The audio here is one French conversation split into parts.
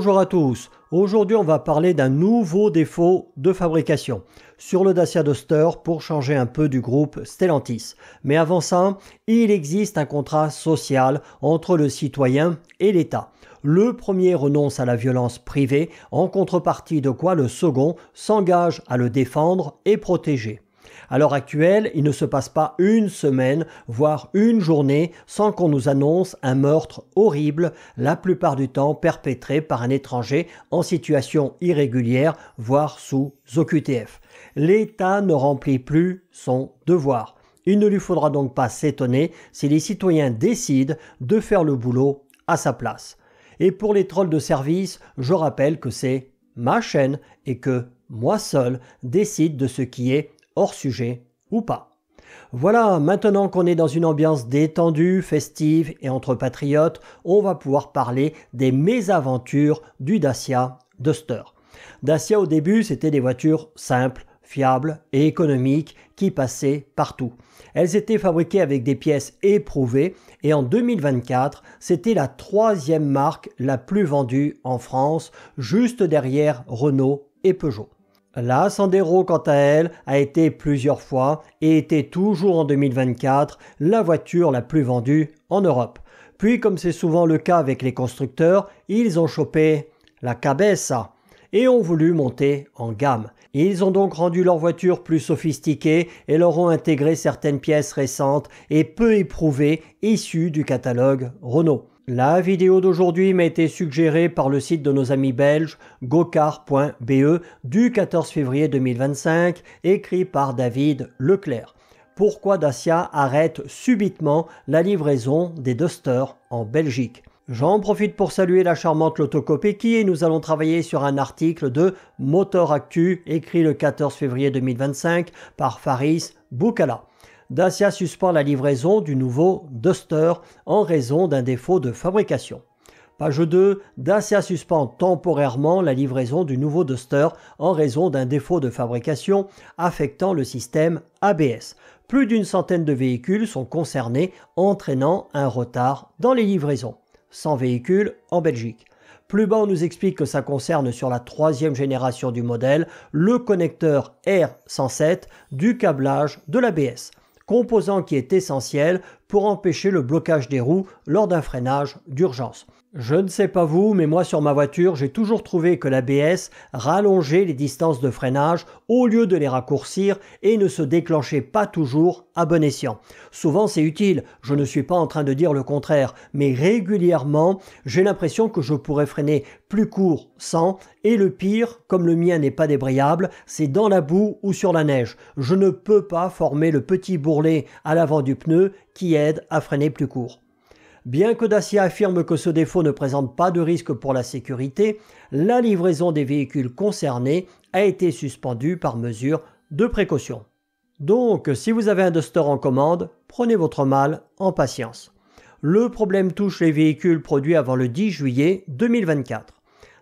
Bonjour à tous, aujourd'hui on va parler d'un nouveau défaut de fabrication sur le Dacia Duster pour changer un peu du groupe Stellantis. Mais avant ça, il existe un contrat social entre le citoyen et l'État. Le premier renonce à la violence privée, en contrepartie de quoi le second s'engage à le défendre et protéger. À l'heure actuelle, il ne se passe pas une semaine, voire une journée, sans qu'on nous annonce un meurtre horrible, la plupart du temps perpétré par un étranger en situation irrégulière, voire sous OQTF. L'État ne remplit plus son devoir. Il ne lui faudra donc pas s'étonner si les citoyens décident de faire le boulot à sa place. Et pour les trolls de service, je rappelle que c'est ma chaîne et que moi seul décide de ce qui est hors sujet ou pas. Voilà, maintenant qu'on est dans une ambiance détendue, festive et entre patriotes, on va pouvoir parler des mésaventures du Dacia Duster. Dacia au début, c'était des voitures simples, fiables et économiques qui passaient partout. Elles étaient fabriquées avec des pièces éprouvées et en 2024, c'était la troisième marque la plus vendue en France, juste derrière Renault et Peugeot. La Sandero, quant à elle, a été plusieurs fois et était toujours en 2024 la voiture la plus vendue en Europe. Puis, comme c'est souvent le cas avec les constructeurs, ils ont chopé la cabeza et ont voulu monter en gamme. Ils ont donc rendu leur voiture plus sophistiquée et leur ont intégré certaines pièces récentes et peu éprouvées issues du catalogue Renault. La vidéo d'aujourd'hui m'a été suggérée par le site de nos amis belges gokar.be du 14 février 2025, écrit par David Leclerc. Pourquoi Dacia arrête subitement la livraison des Duster en Belgique? J'en profite pour saluer la charmante Lotocopéki et nous allons travailler sur un article de Motor Actu écrit le 14 février 2025 par Faris Boukala. Dacia suspend la livraison du nouveau Duster en raison d'un défaut de fabrication. Page 2, Dacia suspend temporairement la livraison du nouveau Duster en raison d'un défaut de fabrication affectant le système ABS. Plus d'une centaine de véhicules sont concernés, entraînant un retard dans les livraisons. 100 véhicules en Belgique. Plus bas, on nous explique que ça concerne sur la troisième génération du modèle le connecteur R107 du câblage de l'ABS. Composant qui est essentiel pour empêcher le blocage des roues lors d'un freinage d'urgence. Je ne sais pas vous, mais moi sur ma voiture, j'ai toujours trouvé que l'ABS rallongeait les distances de freinage au lieu de les raccourcir et ne se déclenchait pas toujours à bon escient. Souvent c'est utile, je ne suis pas en train de dire le contraire, mais régulièrement j'ai l'impression que je pourrais freiner plus court sans, et le pire, comme le mien n'est pas débrayable, c'est dans la boue ou sur la neige. Je ne peux pas former le petit bourrelet à l'avant du pneu qui aide à freiner plus court. Bien que Dacia affirme que ce défaut ne présente pas de risque pour la sécurité, la livraison des véhicules concernés a été suspendue par mesure de précaution. Donc, si vous avez un Duster en commande, prenez votre mal en patience. Le problème touche les véhicules produits avant le 10 juillet 2024.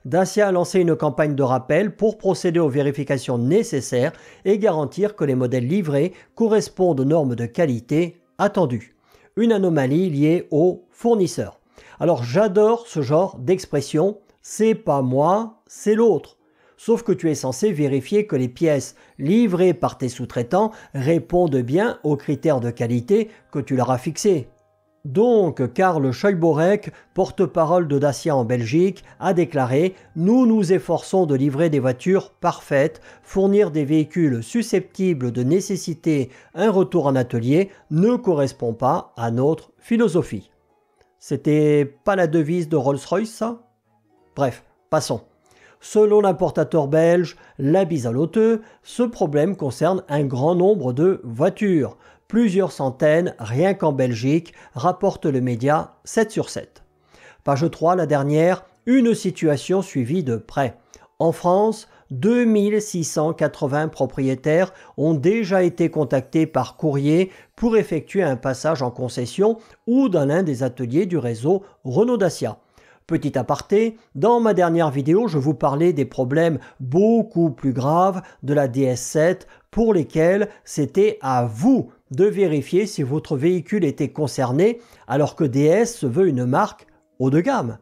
Dacia a lancé une campagne de rappel pour procéder aux vérifications nécessaires et garantir que les modèles livrés correspondent aux normes de qualité attendues. Une anomalie liée au fournisseur. Alors j'adore ce genre d'expression, c'est pas moi, c'est l'autre. Sauf que tu es censé vérifier que les pièces livrées par tes sous-traitants répondent bien aux critères de qualité que tu leur as fixés. Donc, Karl Scheuborek, porte-parole de Dacia en Belgique, a déclaré « Nous nous efforçons de livrer des voitures parfaites, fournir des véhicules susceptibles de nécessiter un retour en atelier ne correspond pas à notre philosophie. » C'était pas la devise de Rolls-Royce, ça? Bref, passons. Selon l'importateur belge, la Bisaloteux, ce problème concerne un grand nombre de voitures. Plusieurs centaines, rien qu'en Belgique, rapporte le média 7 sur 7. Page 3, la dernière, une situation suivie de près. En France, 2680 propriétaires ont déjà été contactés par courrier pour effectuer un passage en concession ou dans l'un des ateliers du réseau Renault Dacia. Petit aparté, dans ma dernière vidéo, je vous parlais des problèmes beaucoup plus graves de la DS7 pour lesquels c'était à vous de vérifier si votre véhicule était concerné alors que DS se veut une marque haut de gamme.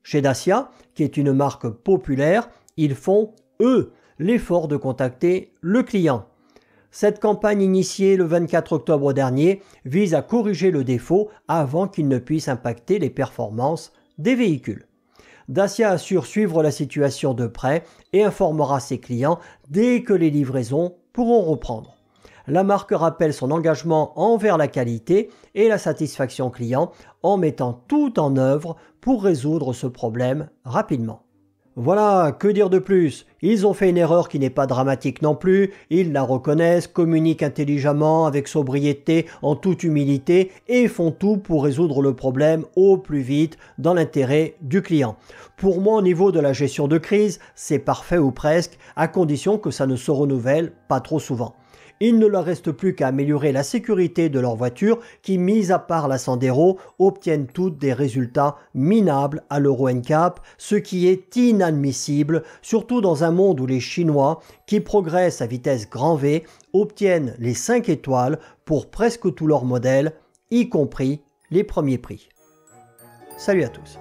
Chez Dacia, qui est une marque populaire, ils font, eux, l'effort de contacter le client. Cette campagne initiée le 24 octobre dernier vise à corriger le défaut avant qu'il ne puisse impacter les performances des véhicules. Dacia assure suivre la situation de près et informera ses clients dès que les livraisons pourront reprendre. La marque rappelle son engagement envers la qualité et la satisfaction client en mettant tout en œuvre pour résoudre ce problème rapidement. Voilà, que dire de plus? Ils ont fait une erreur qui n'est pas dramatique non plus, ils la reconnaissent, communiquent intelligemment, avec sobriété, en toute humilité et font tout pour résoudre le problème au plus vite dans l'intérêt du client. Pour moi, au niveau de la gestion de crise, c'est parfait ou presque, à condition que ça ne se renouvelle pas trop souvent. Il ne leur reste plus qu'à améliorer la sécurité de leur voiture qui, mis à part la Sandero, obtiennent toutes des résultats minables à l'Euro NCAP, ce qui est inadmissible, surtout dans un monde où les Chinois, qui progressent à vitesse grand V, obtiennent les 5 étoiles pour presque tous leurs modèles, y compris les premiers prix. Salut à tous.